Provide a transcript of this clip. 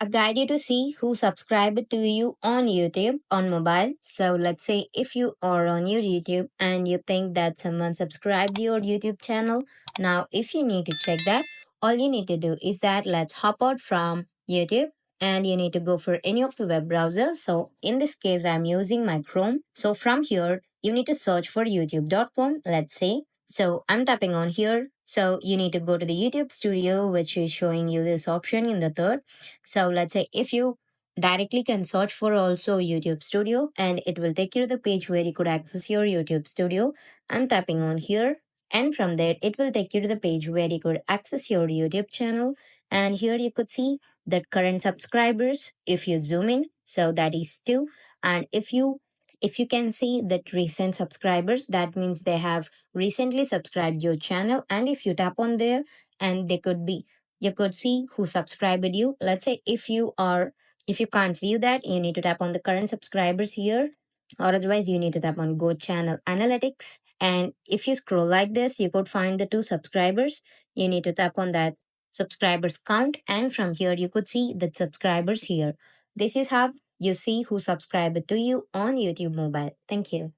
a guide you to see who subscribed to you on YouTube on mobile. So let's say if you are on your YouTube and you think that someone subscribed your YouTube channel. Now if you need to check that, all you need to do is that let's hop out from YouTube and you need to go for any of the web browser. So in this case I'm using my Chrome. So from here you need to search for youtube.com, let's say. So I'm tapping on here. So you need to go to the YouTube studio, which is showing you this option in the third. So let's say if you directly can search for also YouTube Studio and it will take you to the page where you could access your YouTube Studio. I'm tapping on here and from there it will take you to the page where you could access your YouTube channel, and here you could see that current subscribers if you zoom in, so that is 2. And if you can see that recent subscribers, that means they have recently subscribed your channel, and if you tap on there and they could be, you could see who subscribed you. Let's say if you can't view that, you need to tap on the current subscribers here, or otherwise you need to tap on go channel analytics. And if you scroll like this, you could find the 2 subscribers. You need to tap on that subscribers count, and from here you could see the subscribers here. This is how you see who subscribed to you on YouTube mobile. Thank you.